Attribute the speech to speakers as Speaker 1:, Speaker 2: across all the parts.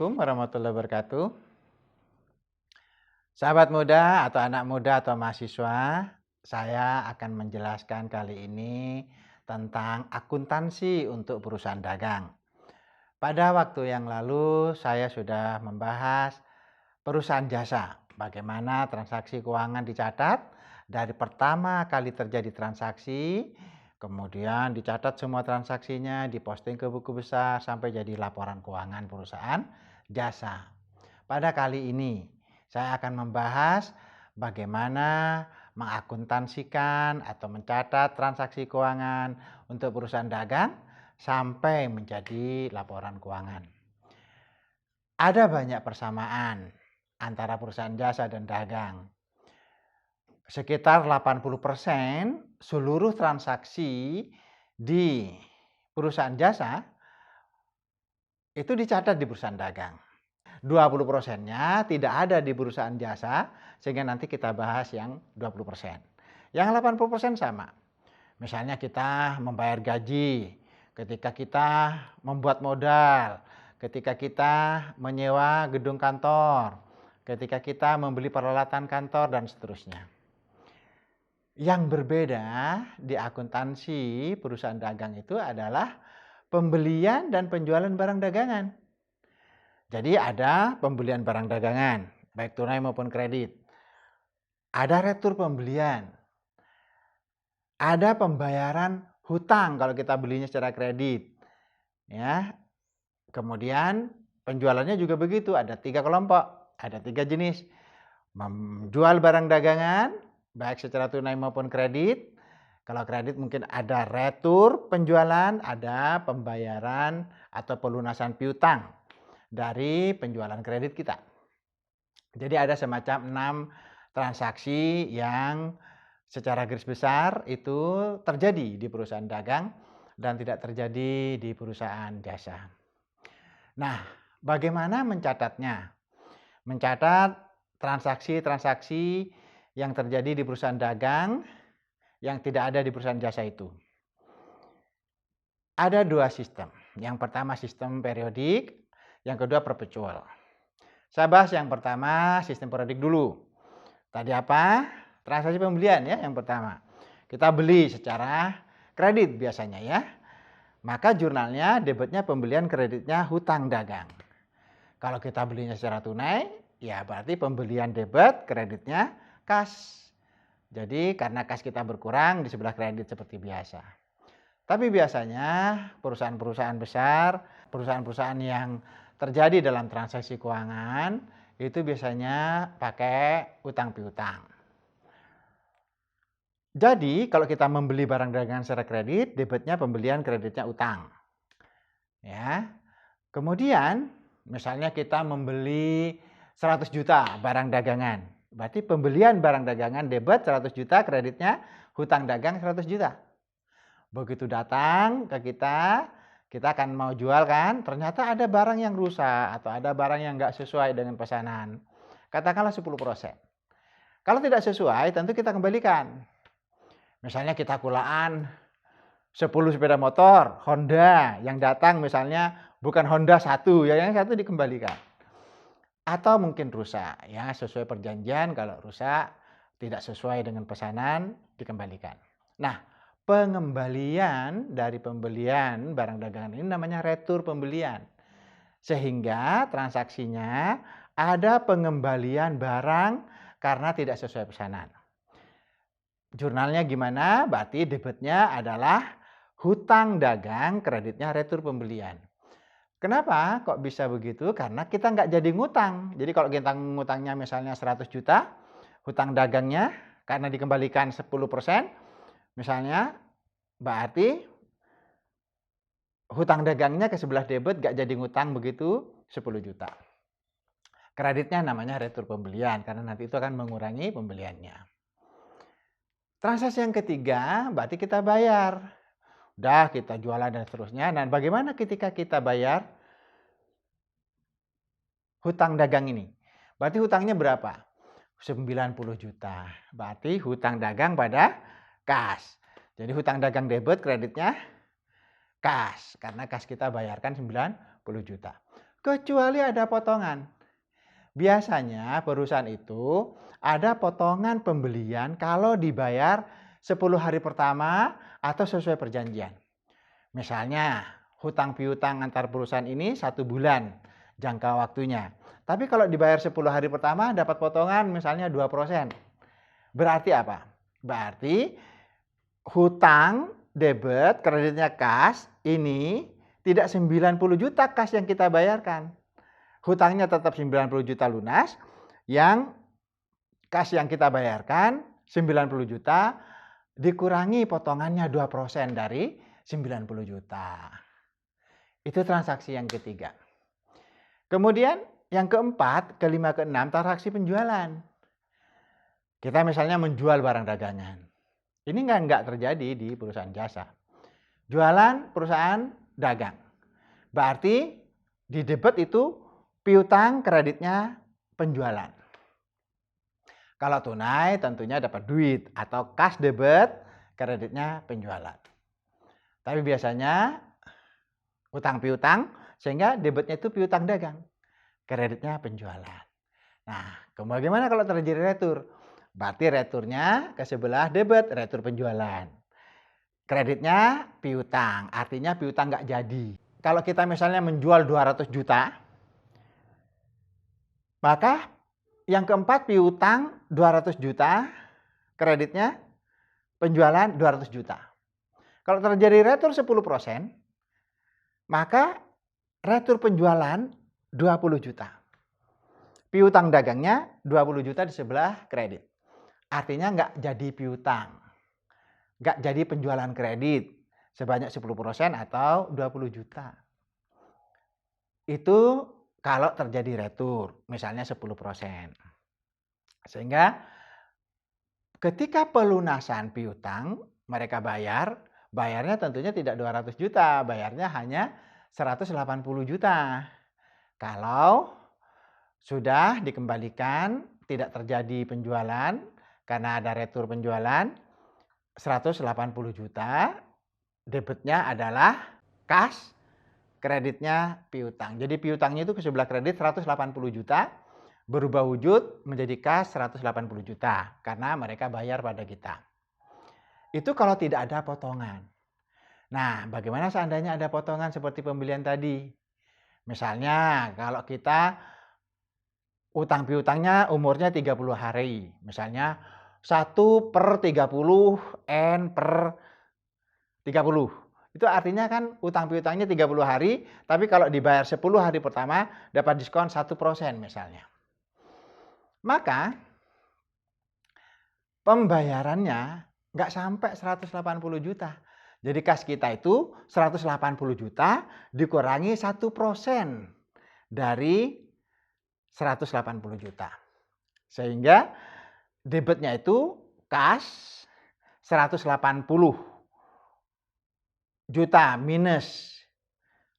Speaker 1: Assalamualaikum warahmatullahi wabarakatuh. Sahabat muda atau anak muda atau mahasiswa, saya akan menjelaskan kali ini tentang akuntansi untuk perusahaan dagang. Pada waktu yang lalu saya sudah membahas perusahaan jasa, bagaimana transaksi keuangan dicatat dari pertama kali terjadi transaksi, kemudian dicatat semua transaksinya, diposting ke buku besar sampai jadi laporan keuangan perusahaan jasa. Pada kali ini saya akan membahas bagaimana mengakuntansikan atau mencatat transaksi keuangan untuk perusahaan dagang sampai menjadi laporan keuangan. Ada banyak persamaan antara perusahaan jasa dan dagang. Sekitar 80% seluruh transaksi di perusahaan jasa itu dicatat di perusahaan dagang. 20%-nya tidak ada di perusahaan jasa, sehingga nanti kita bahas yang 20%. Yang 80% sama. Misalnya kita membayar gaji, ketika kita membuat modal, ketika kita menyewa gedung kantor, ketika kita membeli peralatan kantor, dan seterusnya. Yang berbeda di akuntansi perusahaan dagang itu adalah pembelian dan penjualan barang dagangan. Jadi ada pembelian barang dagangan, baik tunai maupun kredit. Ada retur pembelian. Ada pembayaran hutang kalau kita belinya secara kredit. Ya. Kemudian penjualannya juga begitu, ada 3 kelompok, ada 3 jenis. Menjual barang dagangan, baik secara tunai maupun kredit. Kalau kredit mungkin ada retur penjualan, ada pembayaran atau pelunasan piutang dari penjualan kredit kita. Jadi ada semacam 6 transaksi yang secara garis besar itu terjadi di perusahaan dagang dan tidak terjadi di perusahaan jasa. Nah, bagaimana mencatatnya? Mencatat transaksi-transaksi yang terjadi di perusahaan dagang yang tidak ada di perusahaan jasa itu. Ada 2 sistem. Yang pertama sistem periodik, yang kedua perpetual. Saya bahas yang pertama sistem periodik dulu. Tadi apa? Transaksi pembelian ya yang pertama. Kita beli secara kredit biasanya ya. Maka jurnalnya debitnya pembelian, kreditnya hutang dagang. Kalau kita belinya secara tunai, ya berarti pembelian debit, kreditnya kas. Jadi karena kas kita berkurang, di sebelah kredit seperti biasa. Tapi biasanya perusahaan-perusahaan besar, perusahaan-perusahaan yang terjadi dalam transaksi keuangan itu biasanya pakai utang piutang. Jadi kalau kita membeli barang dagangan secara kredit, debitnya pembelian, kreditnya utang. Ya. Kemudian misalnya kita membeli 100 juta barang dagangan. Berarti pembelian barang dagangan debit 100 juta, kreditnya hutang dagang 100 juta. Begitu datang ke kita akan mau jual kan, ternyata ada barang yang rusak atau ada barang yang nggak sesuai dengan pesanan. Katakanlah 10%. Kalau tidak sesuai, tentu kita kembalikan. Misalnya kita kulaan 10 sepeda motor Honda yang datang misalnya bukan Honda 1, ya yang 1 dikembalikan. Atau mungkin rusak, ya sesuai perjanjian kalau rusak tidak sesuai dengan pesanan dikembalikan. Nah, pengembalian dari pembelian barang dagangan ini namanya retur pembelian. Sehingga transaksinya ada pengembalian barang karena tidak sesuai pesanan. Jurnalnya gimana? Berarti debitnya adalah hutang dagang, kreditnya retur pembelian. Kenapa kok bisa begitu? Karena kita nggak jadi ngutang. Jadi kalau kita ngutangnya misalnya 100 juta, hutang dagangnya karena dikembalikan 10%, misalnya berarti hutang dagangnya ke sebelah debit nggak jadi ngutang begitu 10 juta. Kreditnya namanya retur pembelian karena nanti itu akan mengurangi pembeliannya. Transaksi yang ketiga berarti kita bayar. Udah kita jualan dan seterusnya. Dan bagaimana ketika kita bayar hutang dagang ini? Berarti hutangnya berapa? 90 juta. Berarti hutang dagang pada kas. Jadi hutang dagang debit, kreditnya kas. Karena kas kita bayarkan 90 juta. kecuali ada potongan. Biasanya perusahaan itu ada potongan pembelian kalau dibayar 10 hari pertama atau sesuai perjanjian. Misalnya hutang piutang antar perusahaan ini 1 bulan jangka waktunya. Tapi kalau dibayar 10 hari pertama dapat potongan misalnya 2%. Berarti apa? Berarti hutang debit kreditnya kas ini tidak 90 juta kas yang kita bayarkan. Hutangnya tetap 90 juta lunas, yang kas yang kita bayarkan 90 juta dikurangi potongannya 2% dari 90 juta. Itu transaksi yang ketiga. Kemudian yang keempat, kelima, keenam, transaksi penjualan. Kita misalnya menjual barang dagangan. Ini nggak terjadi di perusahaan jasa. Jualan perusahaan dagang. Berarti di debit itu piutang, kreditnya penjualan. Kalau tunai tentunya dapat duit atau kas debit, kreditnya penjualan. Tapi biasanya utang piutang sehingga debitnya itu piutang dagang, kreditnya penjualan. Nah, bagaimana kalau terjadi retur? Berarti returnya ke sebelah debit, retur penjualan. Kreditnya piutang, artinya piutang nggak jadi. Kalau kita misalnya menjual 200 juta, maka yang keempat piutang 200 juta, kreditnya penjualan 200 juta. Kalau terjadi retur 10%, maka retur penjualan 20 juta. Piutang dagangnya 20 juta di sebelah kredit. Artinya nggak jadi piutang. Nggak jadi penjualan kredit sebanyak 10% atau 20 juta. Itu kalau terjadi retur, misalnya 10%. Sehingga ketika pelunasan piutang, mereka bayarnya tentunya tidak 200 juta, bayarnya hanya 180 juta. Kalau sudah dikembalikan, tidak terjadi penjualan, karena ada retur penjualan, 180 juta, debitnya adalah kas, kreditnya piutang. Jadi piutangnya itu ke sebelah kredit 180 juta, berubah wujud menjadi kas 180 juta, karena mereka bayar pada kita. Itu kalau tidak ada potongan. Nah, bagaimana seandainya ada potongan seperti pembelian tadi? Misalnya kalau kita utang piutangnya umurnya 30 hari, misalnya 1/30 N per 30. Itu artinya kan utang piutangnya 30 hari, tapi kalau dibayar 10 hari pertama dapat diskon 1% misalnya. Maka pembayarannya nggak sampai 180 juta. Jadi kas kita itu 180 juta dikurangi 1% dari 180 juta. Sehingga debitnya itu kas 180 juta minus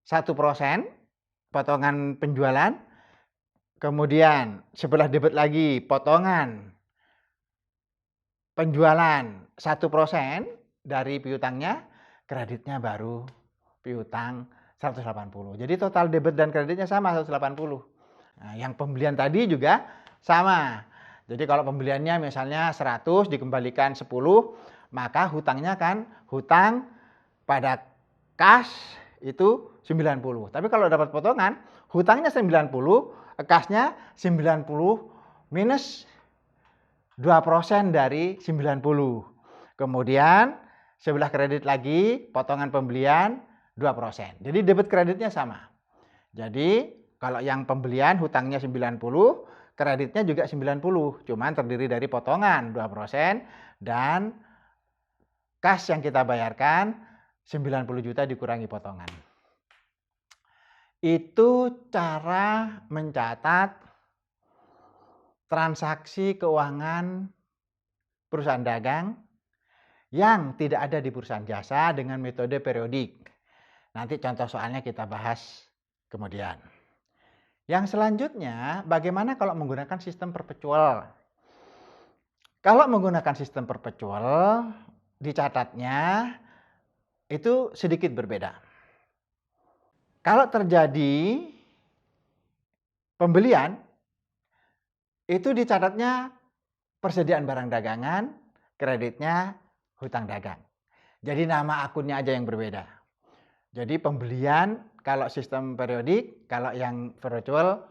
Speaker 1: 1% potongan penjualan. Kemudian sebelah debit lagi potongan penjualan 1% dari piutangnya, kreditnya baru piutang 180. Jadi total debit dan kreditnya sama 180. Nah, yang pembelian tadi juga sama. Jadi kalau pembeliannya misalnya 100 dikembalikan 10, maka hutangnya kan hutang pada kas itu 90. Tapi kalau dapat potongan, hutangnya 90, kasnya 90 minus 2% dari 90. Kemudian sebelah kredit lagi potongan pembelian 2%. Jadi debit kreditnya sama. Jadi kalau yang pembelian hutangnya 90, kreditnya juga 90, cuman terdiri dari potongan 2% dan kas yang kita bayarkan 90 juta dikurangi potongan. Itu cara mencatat transaksi keuangan perusahaan dagang yang tidak ada di perusahaan jasa dengan metode periodik. Nanti contoh soalnya kita bahas kemudian. Yang selanjutnya, bagaimana kalau menggunakan sistem perpetual? Kalau menggunakan sistem perpetual, dicatatnya itu sedikit berbeda. Kalau terjadi pembelian itu dicatatnya persediaan barang dagangan, kreditnya hutang dagang. Jadi nama akunnya aja yang berbeda. Jadi pembelian kalau sistem periodik, kalau yang virtual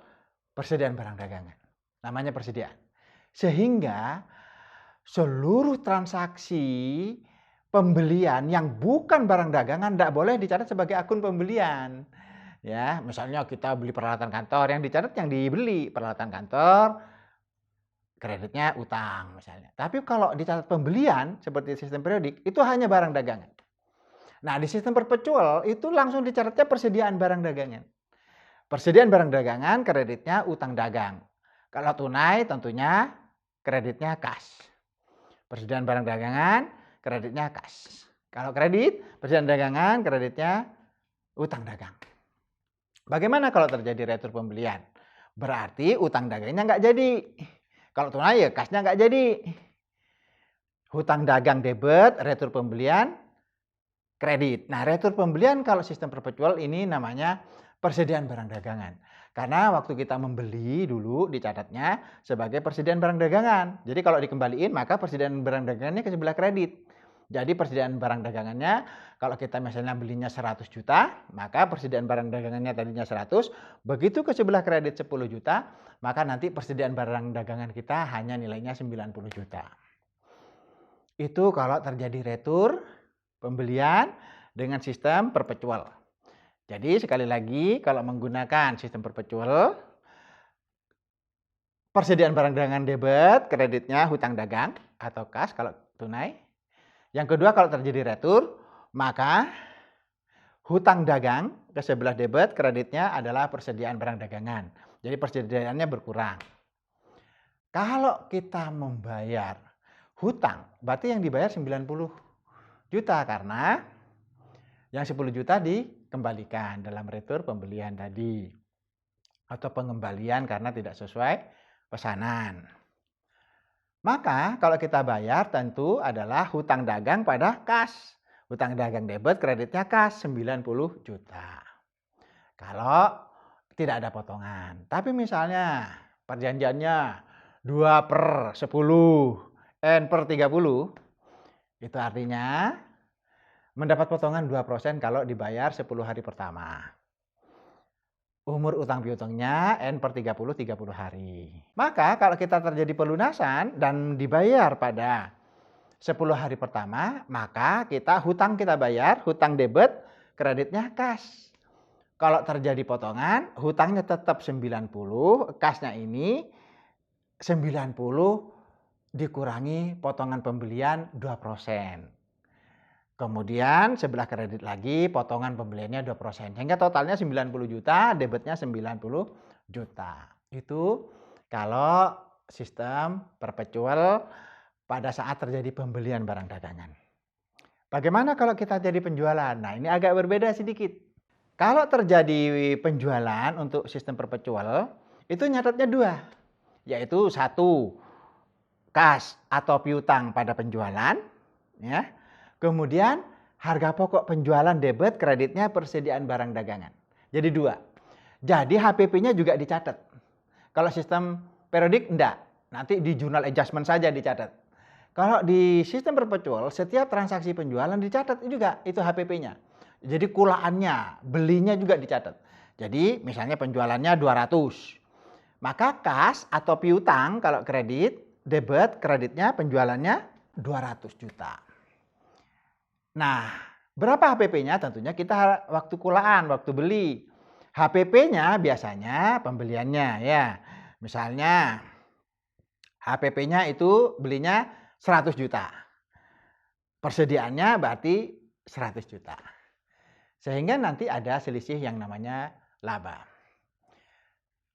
Speaker 1: persediaan barang dagangan. Namanya persediaan. Sehingga seluruh transaksi pembelian yang bukan barang dagangan tidak boleh dicatat sebagai akun pembelian. Ya, misalnya kita beli peralatan kantor, yang dicatat yang dibeli peralatan kantor, kreditnya utang misalnya. Tapi kalau dicatat pembelian seperti sistem periodik itu hanya barang dagangan. Nah, di sistem perpetual itu langsung dicatatnya persediaan barang dagangan. Persediaan barang dagangan kreditnya utang dagang. Kalau tunai tentunya kreditnya kas. Persediaan barang dagangan kreditnya kas. Kalau kredit persediaan dagangan kreditnya utang dagang. Bagaimana kalau terjadi retur pembelian? Berarti utang dagangnya nggak jadi. Kalau tunai ya kasnya nggak jadi. Hutang dagang debit, retur pembelian kredit. Nah, retur pembelian kalau sistem perpetual ini namanya persediaan barang dagangan. Karena waktu kita membeli dulu dicatatnya sebagai persediaan barang dagangan. Jadi kalau dikembaliin maka persediaan barang dagangannya ke sebelah kredit. Jadi persediaan barang dagangannya kalau kita misalnya belinya 100 juta, maka persediaan barang dagangannya tadinya 100, begitu ke sebelah kredit 10 juta, maka nanti persediaan barang dagangan kita hanya nilainya 90 juta. Itu kalau terjadi retur pembelian dengan sistem perpetual. Jadi sekali lagi kalau menggunakan sistem perpetual, persediaan barang dagangan debit, kreditnya hutang dagang atau kas kalau tunai. Yang kedua kalau terjadi retur, maka hutang dagang ke sebelah debit, kreditnya adalah persediaan barang dagangan. Jadi persediaannya berkurang. Kalau kita membayar hutang, berarti yang dibayar 90 juta karena yang 10 juta dikembalikan dalam retur pembelian tadi. Atau pengembalian karena tidak sesuai pesanan. Maka kalau kita bayar tentu adalah hutang dagang pada kas. Hutang dagang debit, kreditnya kas 90 juta. Kalau tidak ada potongan. Tapi misalnya perjanjiannya 2/10, N/30, itu artinya mendapat potongan 2% kalau dibayar 10 hari pertama. Umur utang piutangnya N/30, 30 hari. Maka kalau kita terjadi pelunasan dan dibayar pada 10 hari pertama, maka hutang kita bayar, hutang debit, kreditnya kas. Kalau terjadi potongan, hutangnya tetap 90, kasnya ini 90 dikurangi potongan pembelian 2%. Kemudian sebelah kredit lagi potongan pembeliannya 2%. Sehingga totalnya 90 juta, debitnya 90 juta. Itu kalau sistem perpetual pada saat terjadi pembelian barang dagangan. Bagaimana kalau kita jadi penjualan? Nah, ini agak berbeda sedikit. Kalau terjadi penjualan untuk sistem perpetual, itu nyatatnya dua. Yaitu satu, kas atau piutang pada penjualan, ya. Kemudian harga pokok penjualan debit, kreditnya persediaan barang dagangan. Jadi dua. Jadi HPP-nya juga dicatat. Kalau sistem periodik enggak. Nanti di journal adjustment saja dicatat. Kalau di sistem perpetual setiap transaksi penjualan dicatat juga itu HPP-nya. Jadi kulaannya, belinya juga dicatat. Jadi misalnya penjualannya 200. Maka kas atau piutang kalau kredit, debit, kreditnya penjualannya 200 juta. Nah, berapa HPP-nya? Tentunya kita waktu kulaan, waktu beli. HPP-nya biasanya pembeliannya ya. Misalnya HPP-nya itu belinya 100 juta. Persediaannya berarti 100 juta. Sehingga nanti ada selisih yang namanya laba.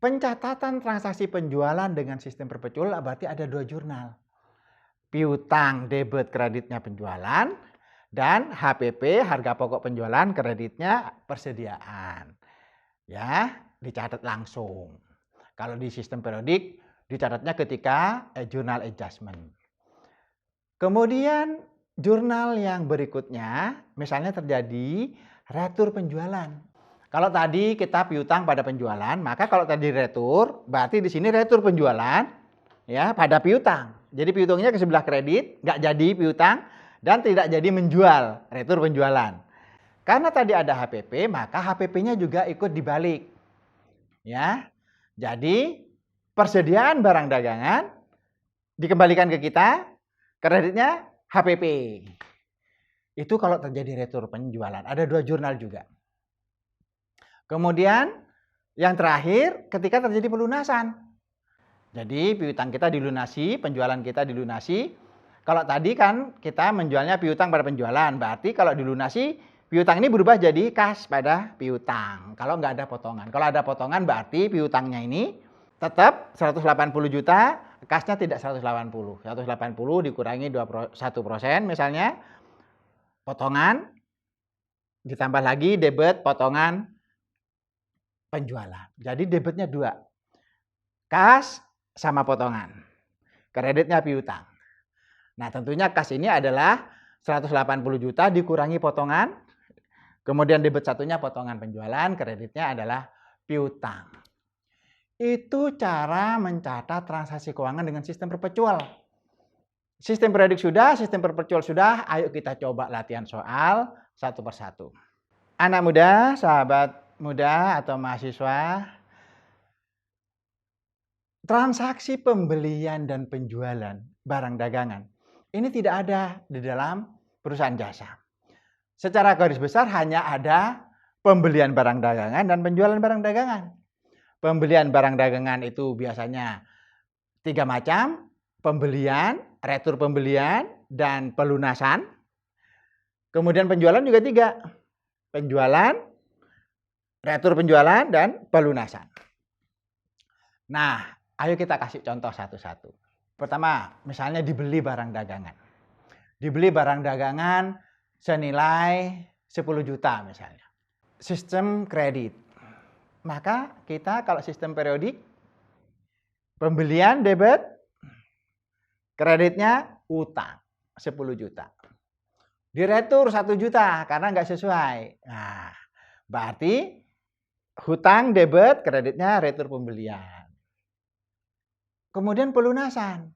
Speaker 1: Pencatatan transaksi penjualan dengan sistem perpetual berarti ada dua jurnal. Piutang, debit, kreditnya penjualan. Dan HPP, harga pokok penjualan, kreditnya persediaan. Ya, dicatat langsung. Kalau di sistem periodik, dicatatnya ketika journal adjustment. Kemudian jurnal yang berikutnya, misalnya terjadi retur penjualan. Kalau tadi kita piutang pada penjualan, maka kalau tadi retur, berarti di sini retur penjualan ya pada piutang. Jadi piutangnya ke sebelah kredit, nggak jadi piutang dan tidak jadi menjual, retur penjualan. Karena tadi ada HPP, maka HPP-nya juga ikut dibalik. Ya. Jadi persediaan barang dagangan dikembalikan ke kita, kreditnya HPP. Itu kalau terjadi retur penjualan. Ada 2 jurnal juga. Kemudian yang terakhir ketika terjadi pelunasan. Jadi piutang kita dilunasi, penjualan kita dilunasi. Kalau tadi kan kita menjualnya piutang pada penjualan. Berarti kalau dilunasi, piutang ini berubah jadi kas pada piutang. Kalau nggak ada potongan. Kalau ada potongan berarti piutangnya ini tetap 180 juta, kasnya tidak 180. 180 dikurangi 1% misalnya, potongan, ditambah lagi debit potongan penjualan. Jadi debitnya 2. Kas sama potongan. Kreditnya piutang. Nah tentunya kas ini adalah 180 juta dikurangi potongan. Kemudian debit satunya potongan penjualan, kreditnya adalah piutang. Itu cara mencatat transaksi keuangan dengan sistem perpetual. Sistem periodik sudah, sistem perpetual sudah. Ayo kita coba latihan soal satu persatu. Anak muda, sahabat muda atau mahasiswa, transaksi pembelian dan penjualan barang dagangan ini tidak ada di dalam perusahaan jasa. Secara garis besar hanya ada pembelian barang dagangan dan penjualan barang dagangan. Pembelian barang dagangan itu biasanya 3 macam, pembelian, retur pembelian, dan pelunasan. Kemudian penjualan juga 3, penjualan, retur penjualan, dan pelunasan. Nah, ayo kita kasih contoh satu-satu. Pertama, misalnya dibeli barang dagangan. Dibeli barang dagangan senilai 10 juta misalnya. Sistem kredit. Maka kita kalau sistem periodik, pembelian debit, kreditnya utang 10 juta. Diretur 1 juta karena nggak sesuai. Nah, berarti hutang debit, kreditnya retur pembelian. Kemudian pelunasan.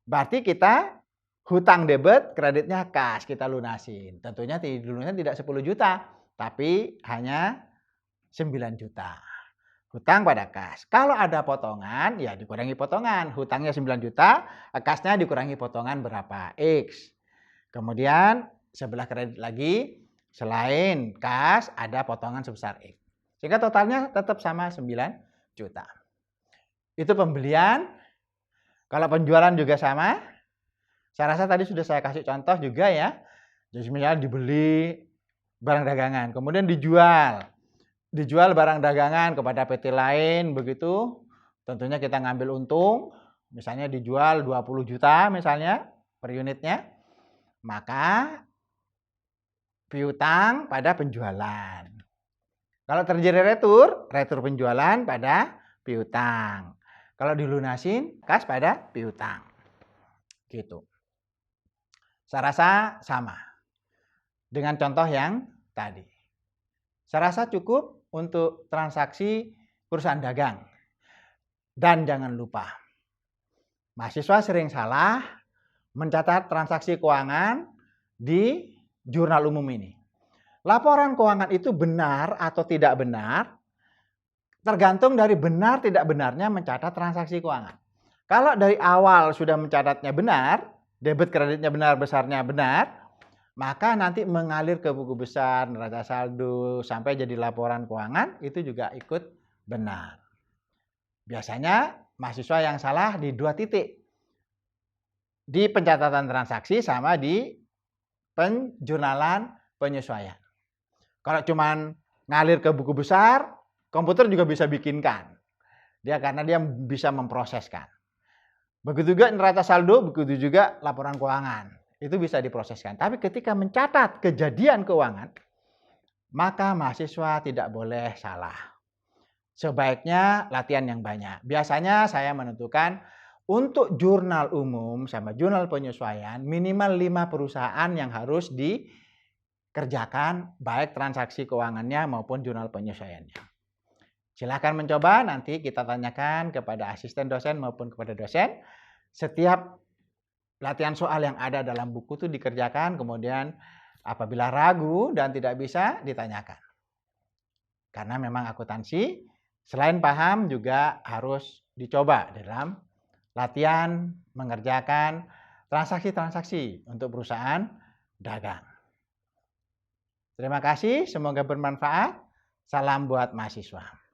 Speaker 1: Berarti kita hutang debit, kreditnya kas, kita lunasin. Tentunya lunasin tidak 10 juta, tapi hanya 9 juta. Hutang pada kas. Kalau ada potongan, ya dikurangi potongan. Hutangnya 9 juta, kasnya dikurangi potongan berapa? X. Kemudian sebelah kredit lagi, selain kas ada potongan sebesar X. Sehingga totalnya tetap sama 9 juta. Itu pembelian. Kalau penjualan juga sama. Saya rasa tadi sudah saya kasih contoh juga ya. Jadi misalnya dibeli barang dagangan, kemudian dijual. Dijual barang dagangan kepada PT lain begitu. Tentunya kita ngambil untung. Misalnya dijual 20 juta misalnya per unitnya. Maka piutang pada penjualan. Kalau terjadi retur penjualan pada piutang. Kalau dilunasin, kas pada piutang. Gitu. Saya rasa sama dengan contoh yang tadi. Saya rasa cukup untuk transaksi perusahaan dagang. Dan jangan lupa, mahasiswa sering salah mencatat transaksi keuangan di jurnal umum ini. Laporan keuangan itu benar atau tidak benar tergantung dari benar tidak benarnya mencatat transaksi keuangan. Kalau dari awal sudah mencatatnya benar, debit kreditnya benar, besarnya benar, maka nanti mengalir ke buku besar, neraca saldo, sampai jadi laporan keuangan, itu juga ikut benar. Biasanya mahasiswa yang salah di 2 titik. Di pencatatan transaksi sama di penjurnalan penyesuaian. Kalau cuman ngalir ke buku besar, komputer juga bisa bikinkan. Karena dia bisa memproseskan. Begitu juga neraca saldo, begitu juga laporan keuangan. Itu bisa diproseskan. Tapi ketika mencatat kejadian keuangan, maka mahasiswa tidak boleh salah. Sebaiknya latihan yang banyak. Biasanya saya menentukan untuk jurnal umum sama jurnal penyesuaian minimal 5 perusahaan yang harus kerjakan baik transaksi keuangannya maupun jurnal penyesuaiannya. Silakan mencoba, nanti kita tanyakan kepada asisten dosen maupun kepada dosen. Setiap latihan soal yang ada dalam buku itu dikerjakan, kemudian apabila ragu dan tidak bisa ditanyakan. Karena memang akuntansi selain paham juga harus dicoba dalam latihan mengerjakan transaksi-transaksi untuk perusahaan dagang. Terima kasih, semoga bermanfaat. Salam buat mahasiswa.